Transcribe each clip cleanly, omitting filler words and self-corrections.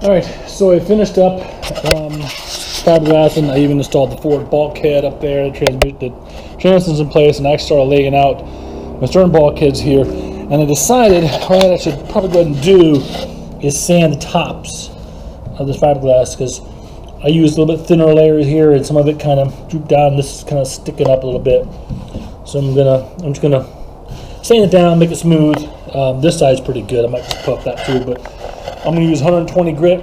Alright, so I finished up fiberglass, and I even installed the forward bulkhead up there, the transom's in place, and I started laying out my stern bulkheads here. And I decided what I should probably go ahead and do is sand the tops of this fiberglass, because I used a little bit thinner layer here, and some of it kind of drooped down. This is kind of sticking up a little bit, so I'm just gonna sand it down, make it smooth. This side's pretty good. I might just put up that too, but I'm gonna use 120 grit,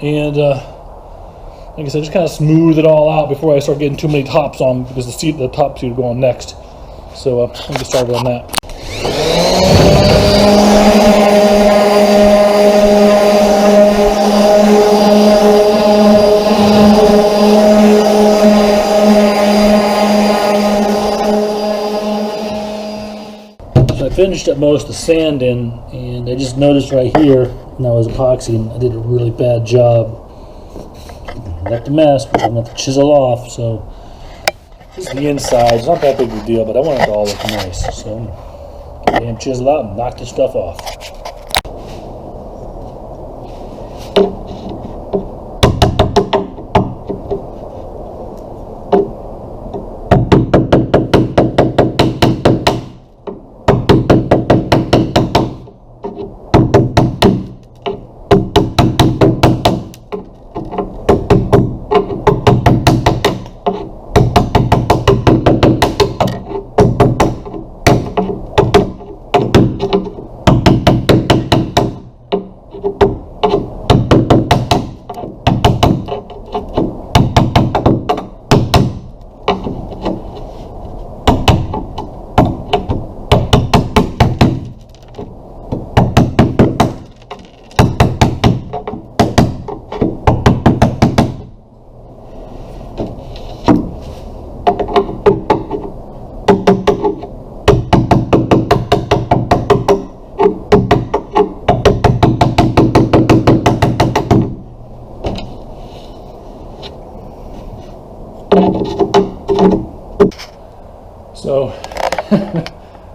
and like I said, just kind of smooth it all out before I start getting too many tops on, because the top seat will go on next. So I'm gonna get started on that. So I finished up most of the sanding, and I just noticed right here when I was epoxying, I did a really bad job. I left a mess, but I'm going to have to chisel off. So this is the inside. It's not that big of a deal, but I want it to all look nice. So I'm going to chisel out and knock this stuff off.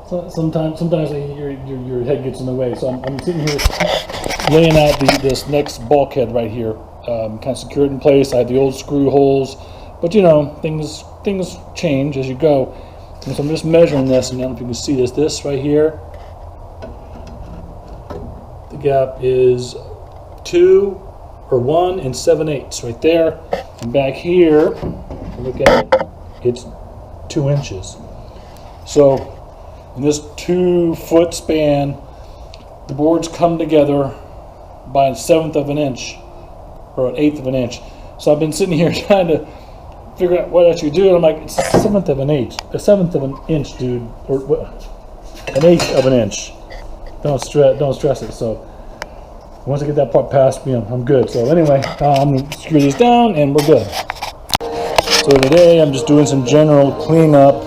So sometimes your head gets in the way. So I'm sitting here laying out this next bulkhead right here, kind of secure it in place. I have the old screw holes, but you know, things change as you go. And so I'm just measuring this, and I don't know if you can see this. This right here, the gap is 1 7/8 right there, and back here, look at it, it's 2 inches. So in this 2-foot span, the boards come together by 1/7 of an inch, or 1/8 of an inch. So I've been sitting here trying to figure out what I should do, and I'm like, it's 1/7 of an inch, 1/7 of an inch, dude, or what? 1/8 of an inch. Don't stress it. So once I get that part past me, I'm good. So anyway, I'm gonna screw these down, and we're good. So today I'm just doing some general cleanup.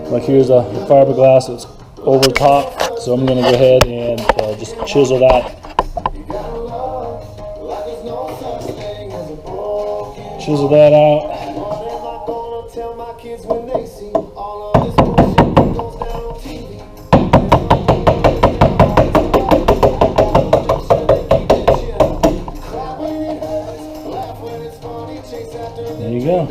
Like here's the fiberglass that's over top, so I'm going to go ahead and just chisel that. Chisel that out. There you go.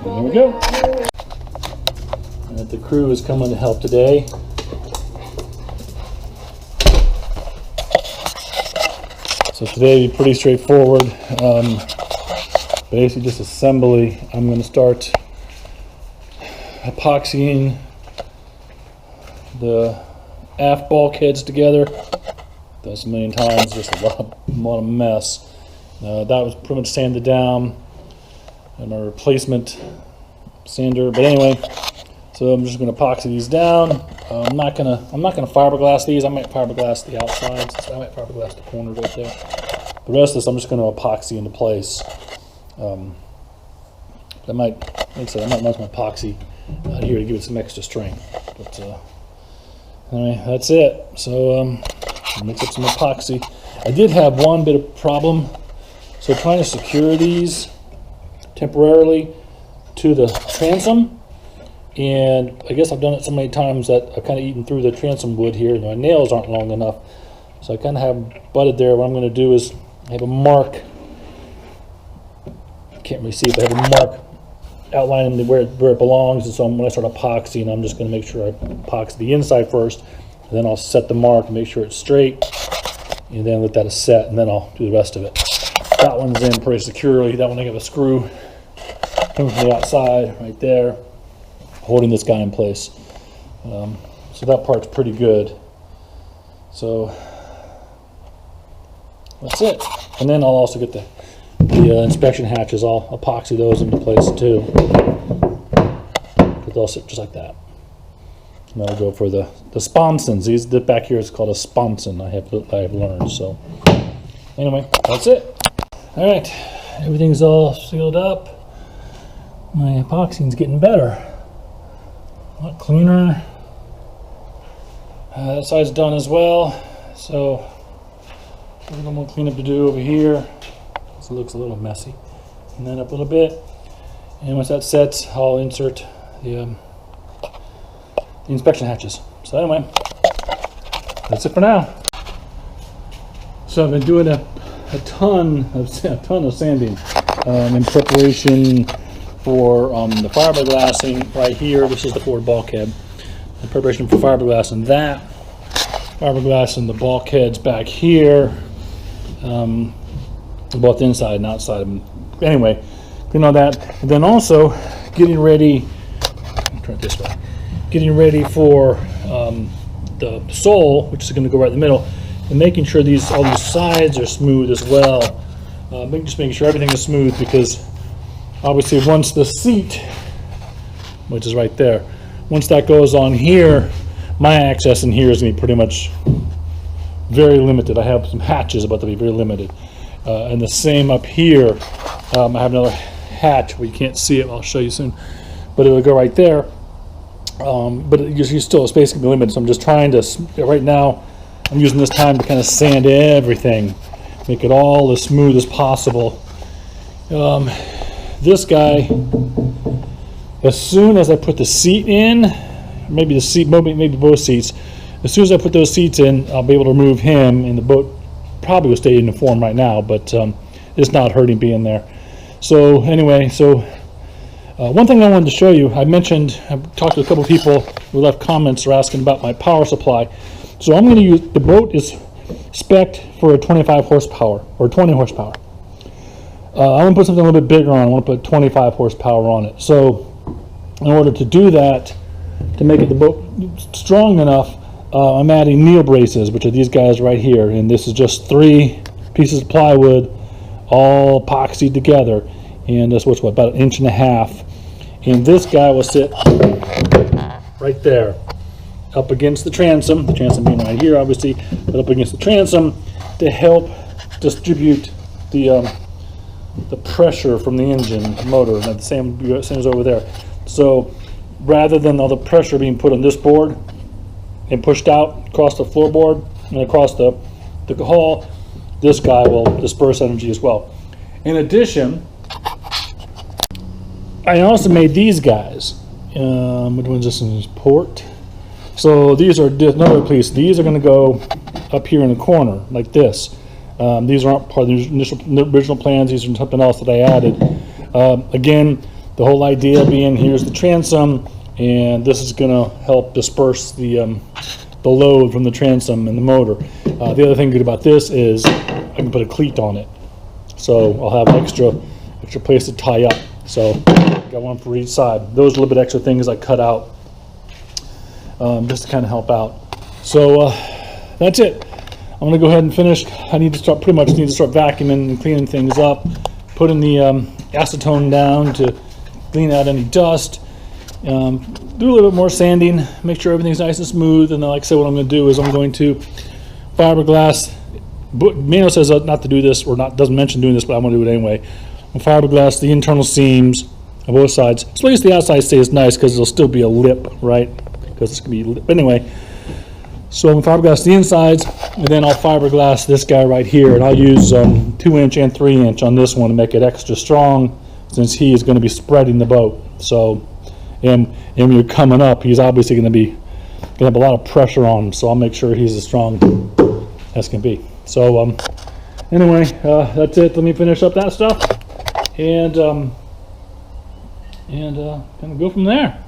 There we go. And the crew is coming to help today. So today will be pretty straightforward. Basically just assembly. I'm going to start epoxying the aft bulkheads together. Done this a million times, just a lot of mess. That was pretty much sanded down. And my replacement sander. But anyway, so I'm just going to epoxy these down. I'm not gonna fiberglass these. I might fiberglass the outsides. I might fiberglass the corners right there. The rest of this I'm just going to epoxy into place. I might, like I said, I might run some epoxy out here to give it some extra strength. But anyway, that's it. So mix up some epoxy. I did have one bit of problem. So trying to secure these temporarily to the transom. And I guess I've done it so many times that I've kind of eaten through the transom wood here. My nails aren't long enough. So I kind of have butted there. What I'm going to do is I have a mark. Can't really see it, but I have a mark outlining where it belongs. And so when I start epoxying, I'm just going to make sure I epoxy the inside first. And then I'll set the mark and make sure it's straight. And then let that set, and then I'll do the rest of it. That one's in pretty securely. That one I got a screw coming from the outside right there, holding this guy in place. So that part's pretty good. So that's it. And then I'll also get the inspection hatches. I'll epoxy those into place too. They'll sit just like that. And I'll go for the sponsons. These back here is called a sponson. I have learned. So anyway, that's it. All right, everything's all sealed up. My epoxying's getting better. A lot cleaner. That side's done as well. So a little more cleanup to do over here. This looks a little messy. Clean that up a little bit. And once that sets, I'll insert the inspection hatches. So anyway, that's it for now. So I've been doing a ton of sanding in preparation for the fiberglassing right here. This is the forward bulkhead. In preparation for fiberglass and that. Fiberglass and the bulkheads back here. Both inside and outside. Anyway, clean all that. And then also getting ready, turn it this way. Getting ready for the sole, which is going to go right in the middle, and making sure all these sides are smooth as well. Just making sure everything is smooth, because obviously once the seat, which is right there, once that goes on here, my access in here is going to be pretty much very limited. I have some hatches about to be very limited. And the same up here. I have another hatch where you can't see it. I'll show you soon. But it will go right there. But you still, space can be limited. So I'm just trying to, right now, I'm using this time to kind of sand everything, make it all as smooth as possible. This guy, as soon as I put the seat in, maybe both seats, as soon as I put those seats in, I'll be able to remove him, and the boat probably will stay in the form right now, but it's not hurting being there. So anyway, one thing I wanted to show you, I've talked to a couple of people who left comments or asking about my power supply. So I'm going to use, the boat is spec'd for a 25 horsepower or 20 horsepower. I want to put something a little bit bigger on. I want to put 25 horsepower on it. So in order to do that, to make the boat strong enough, I'm adding kneel braces, which are these guys right here. And this is just 3 pieces of plywood, all epoxied together. And this was about 1.5 inches. And this guy will sit right there, up against the transom being right here, obviously, but up against the transom to help distribute the pressure from the engine motor, and the same as over there. So rather than all the pressure being put on this board and pushed out across the floorboard and across the hull, this guy will disperse energy as well. In addition, I also made these guys. Which one's this in port? So these are another piece. These are going to go up here in the corner like this. These aren't part of the original plans. These are something else that I added. Again, the whole idea being, here's the transom, and this is going to help disperse the load from the transom and the motor. The other thing good about this is I can put a cleat on it, so I'll have extra place to tie up. So got one for each side. Those are a little bit extra things I cut out just to kind of help out. So that's it. I'm going to go ahead and finish. I need to start vacuuming and cleaning things up, putting the acetone down to clean out any dust. Do a little bit more sanding, make sure everything's nice and smooth, and then like I said, what I'm going to do is I'm going to fiberglass. Manual says not to do this, or not doesn't mention doing this, but I'm going to do it anyway. I'll fiberglass the internal seams on both sides. So at least the outside stays nice because it'll still be a lip, right? Because it's going to be lip. But anyway, so I'm going to fiberglass the insides, and then I'll fiberglass this guy right here, and I'll use 2-inch and 3-inch on this one to make it extra strong, since he is going to be spreading the boat. So, and when you're coming up, he's obviously going to have a lot of pressure on him. So I'll make sure he's as strong as can be. So anyway, that's it. Let me finish up that stuff, and kind of go from there.